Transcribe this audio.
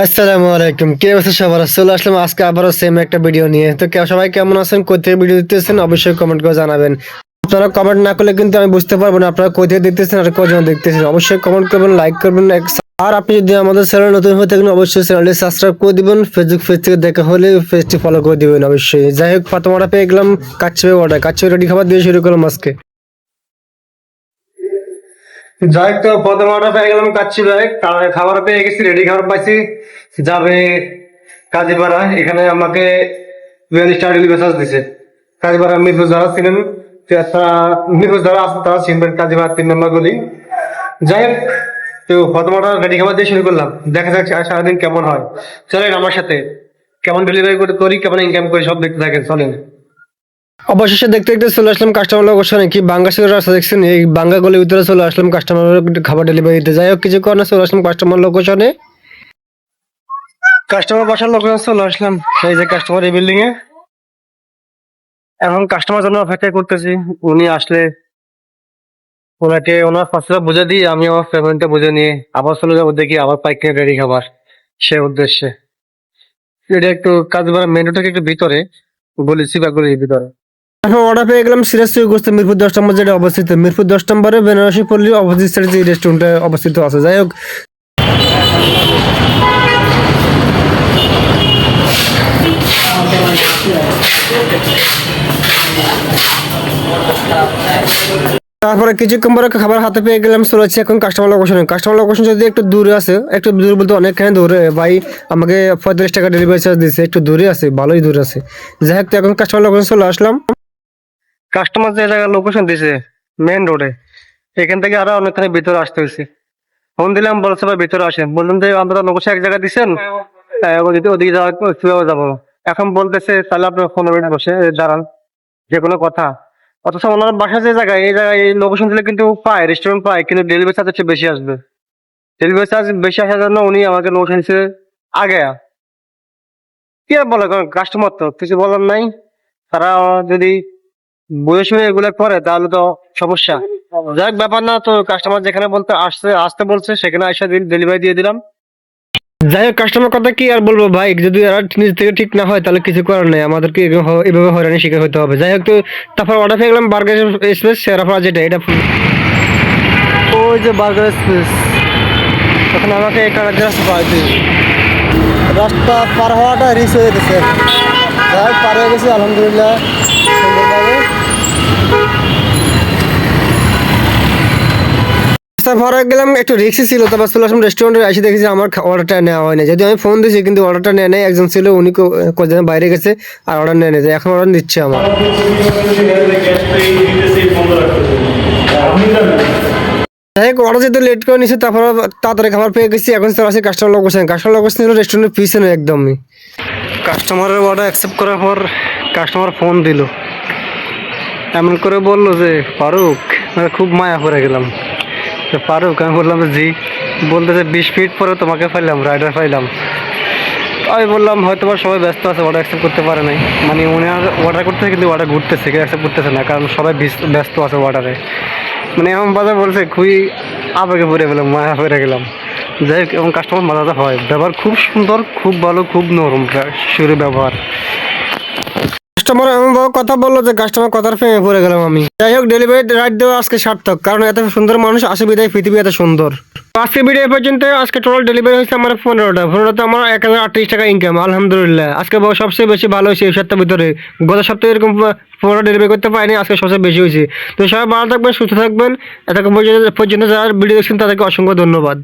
আসসালামু আলাইকুম, কে অবস্থা সবার? চলে আসলাম আজকে আবারও সেম একটা ভিডিও নিয়ে। তো সবাই কেমন আছেন, কোথায় ভিডিও দিতেছেন অবশ্যই কমেন্ট করে জানাবেন। আপনারা কমেন্ট না করলে কিন্তু আমি বুঝতে পারবো না আপনারা কোথায় দেখতেছেন আর কজন দেখতেছেন। অবশ্যই কমেন্ট করবেন, লাইক করবেন। আর আপনি যদি আমাদের চ্যানেল নতুন হয়ে থাকেন অবশ্যই চ্যানেলটি সাবস্ক্রাইব করে দিবেন। ফেসবুক পেজ থেকে দেখা হলে পেজটি ফলো করে দিবেন অবশ্যই। যাই হোক, ফাতেমাটা পেয়ে গেলাম কাচ্চি অর্ডার। কাচ্চি রেডি খাবার দিয়ে শুরু করলাম আজকে। যাই হোক, তো প্রথমটা পেয়ে গেলাম কাচ্চি ব্যাগ, খাবার পেয়ে গেছি, রেডি খাবার পাইছি। যাবে কাজীপাড়া। এখানে আমাকে 42 ডিগ্রি মেসাজ দিছে। কাজীপাড়া মিরপুর যারা ছিলেন, মিরপুর যারা আছে তারা চিনবেন কাজীপাড়া 3 নম্বর গলি। যাই হোক, তো প্রথমটা রেডি খাবার দিয়ে শুরু করলাম। দেখা যাক সারাদিন কেমন হয়। চলেন আমার সাথে, কেমন ডেলিভারি করি, কেমন ইনকাম করি, সব দেখতে থাকেন। চলেন। অবশেষে দেখতে দেখতে চলে আসলাম কাস্টমার লোকেশনে। কি বাঙ্গা ছিল রাস্তা দেখছেন, এই বাঙ্গা গলির ভিতরে চলে আসলাম কাস্টমার খাবার ডেলিভারি দিতে। যাই হোক, কিছুক্ষণ চলে আসলাম কাস্টমার লোকেশনে। কাস্টমার বসার লোকেশনে চলে আসলাম। এই যে কাস্টমার এই বিল্ডিং এ। এখন কাস্টমার জন্য অপেক্ষা করতেছি। উনি আসলে ওনাকে ওনার পাঁচটা বুঝে দিয়ে আমি আমার পেমেন্টটা বুঝে নিয়ে আবার চলে যাবো, দেখি আবার পাইকারি রেডি খাবার সে উদ্দেশ্যে। এটা একটু কাজবার মেন রোড থেকে একটু ভিতরে, বলেছি বা গলির ভিতরে। এখন অর্ডার পেয়ে গেলাম সিরাজ চৌগুস্ত মিরপুর 10 নম্বর, যেটা অবস্থিত মিরপুর 10 নম্বরে বেনারসি পল্লীর অপোজিট সাইডে যে রেস্টুরেন্টটা অবস্থিত আছে। যাই হোক, তারপরে কিছুক্ষণ পরে খাবার হাতে পেয়ে গেলাম, চলেছি এখন কাস্টমার লোকেশনে। কাস্টমার লোকেশন যদি একটু দূরে আছে, একটু দূর বলতে অনেকখানি দূরে। ভাই আমাকে 35 টাকা ডেলিভারি চার্জ দিচ্ছে, একটু দূরে আছে, ভালোই দূরে আছে। যাই হোক, তো এখন কাস্টমার লোকেশন চলে আসলাম। কাস্টমার যে জায়গায় লোকেশন দিছে মেন রোডে, এখান থেকে আরো অনেকখানি ভিতরে আসতে হয়েছে। ফোন দিলাম, বলছে ভাই ভিতরে আসেন। বললাম যে আপনারা লোকেশন এক জায়গায় দিচ্ছেন, ওদিকে যাওয়া কিভাবে যাবো। এখন বলতেছে তাহলে আপনার 15 মিনিট বসে দাঁড়ান, যে কোনো কথা। অথচ ওনার বাসা যে জায়গায়, এই জায়গায় এই লোকেশন দিলে কিন্তু পায়, রেস্টুরেন্ট পায়, কিন্তু ডেলিভারি চার্জ একটু বেশি আসবে। ডেলিভারি চার্জ বেশি আসার জন্য উনি আমাকে লোকেশন দিচ্ছে আগে। কি আর বলে, কাস্টমার তো কিছু বলার নাই। তারা যদি বুঝে শুনে এগুলো করে তাহলে তো সমস্যা। যাক, ব্যাপার না। তো কাস্টমার যেখানে বলতে আসতে বলছে সেখানে আসা ডেলিভারি দিয়ে দিলাম। যাই হোক, কাস্টমার কথা কি আর বলবো ভাই, যদি এরা নিজ থেকে ঠিক না হয় তাহলে কিছু করার নেই, আমাদেরকে এভাবে হয়রানি শিকার হতে হবে। যাই হোক, তো তারপর অর্ডার পেয়ে গেলাম বার্গার স্পেস সেরাফা, যেটা এটা ওই যে বার্গার স্পেস। তখন আমাকে এই কারণে রাস্তা পার হওয়াটা রিস্ক হয়ে গেছে। যাই হোক, পার হয়ে গেছি আলহামদুলিল্লাহ সুন্দরভাবে। ভরা গেলাম, একটু রিক্সি ছিল। তারপর চলে আসলাম রেস্টুরেন্টে, এসে দেখেছি আমার অর্ডারটা নেওয়া হয়নি। যদি আমি ফোন দিয়েছি কিন্তু অর্ডারটা নেয় নাই। একজন ছিল, উনি কদিন বাইরে গেছে আর অর্ডার নেয় নিয়েছে। এখন অর্ডার দিচ্ছে আমার। যাই হোক, অর্ডার যেতে লেট করে নিচ্ছে, তারপর তাড়াতাড়ি খাবার পেয়ে গেছি। এখন চলে আসি কাস্টমার লোকেশন। কাস্টমার লোকেশন ছিল রেস্টুরেন্টের পিছনে একদমই। কাস্টমারের অর্ডার অ্যাকসেপ্ট করার পর কাস্টমার ফোন দিল, এমন করে বললো যে ফারুক, খুব মায়া পড়ে গেলাম। ফারুক, আমি বললাম জি। বলতেছে 20 মিনিট পরে তোমাকে পাইলাম, রাইডার পাইলাম। আমি বললাম হয়তো সবাই ব্যস্ত আছে, অর্ডার অ্যাকসেপ্ট করতে পারে নাই। মানে উনি অর্ডার করতেছে কিন্তু অর্ডার ঘুরতেছে, কেউ অ্যাকসেপ্ট করতেছে না, কারণ সবাই ব্যস্ত আছে অর্ডারে। মানে এমন বাজার বলছে, খুবই আবেগে পড়ে গেলাম, মায়া পড়ে গেলাম। যাই হোক, এবং কাস্টমার মজাটা হয়, ব্যবহার খুব সুন্দর, খুব ভালো, খুব নরম সুরে ব্যবহার। কাস্টমার এমন ভাবে কথা বললো যে কাস্টমার কথার প্রেমে পড়ে গেলাম আমি। যাই হোক, ডেলিভারি রাইড দেওয়া আজকে সার্থক, কারণ এত সুন্দর মানুষ আসে বিদায় পৃথিবী এত সুন্দর। আজকে ভিডিও পর্যন্ত। আজকে টোটাল ডেলিভারি হয়েছে আমার 15টা আমার 1038 টাকা ইনকাম আলহামদুলিল্লাহ। আজকে সবচেয়ে বেশি ভালো হয়েছে এই সপ্তাহের ভিতরে। গত সপ্তাহে এরকম 15টা ডেলিভারি করতে পারিনি, আজকে সবচেয়ে বেশি হয়েছে। তো সবাই ভালো থাকবেন, সুস্থ থাকবেন। এতক্ষণ পর্যন্ত যারা ভিডিও দেখছেন তাদেরকে অসংখ্য ধন্যবাদ।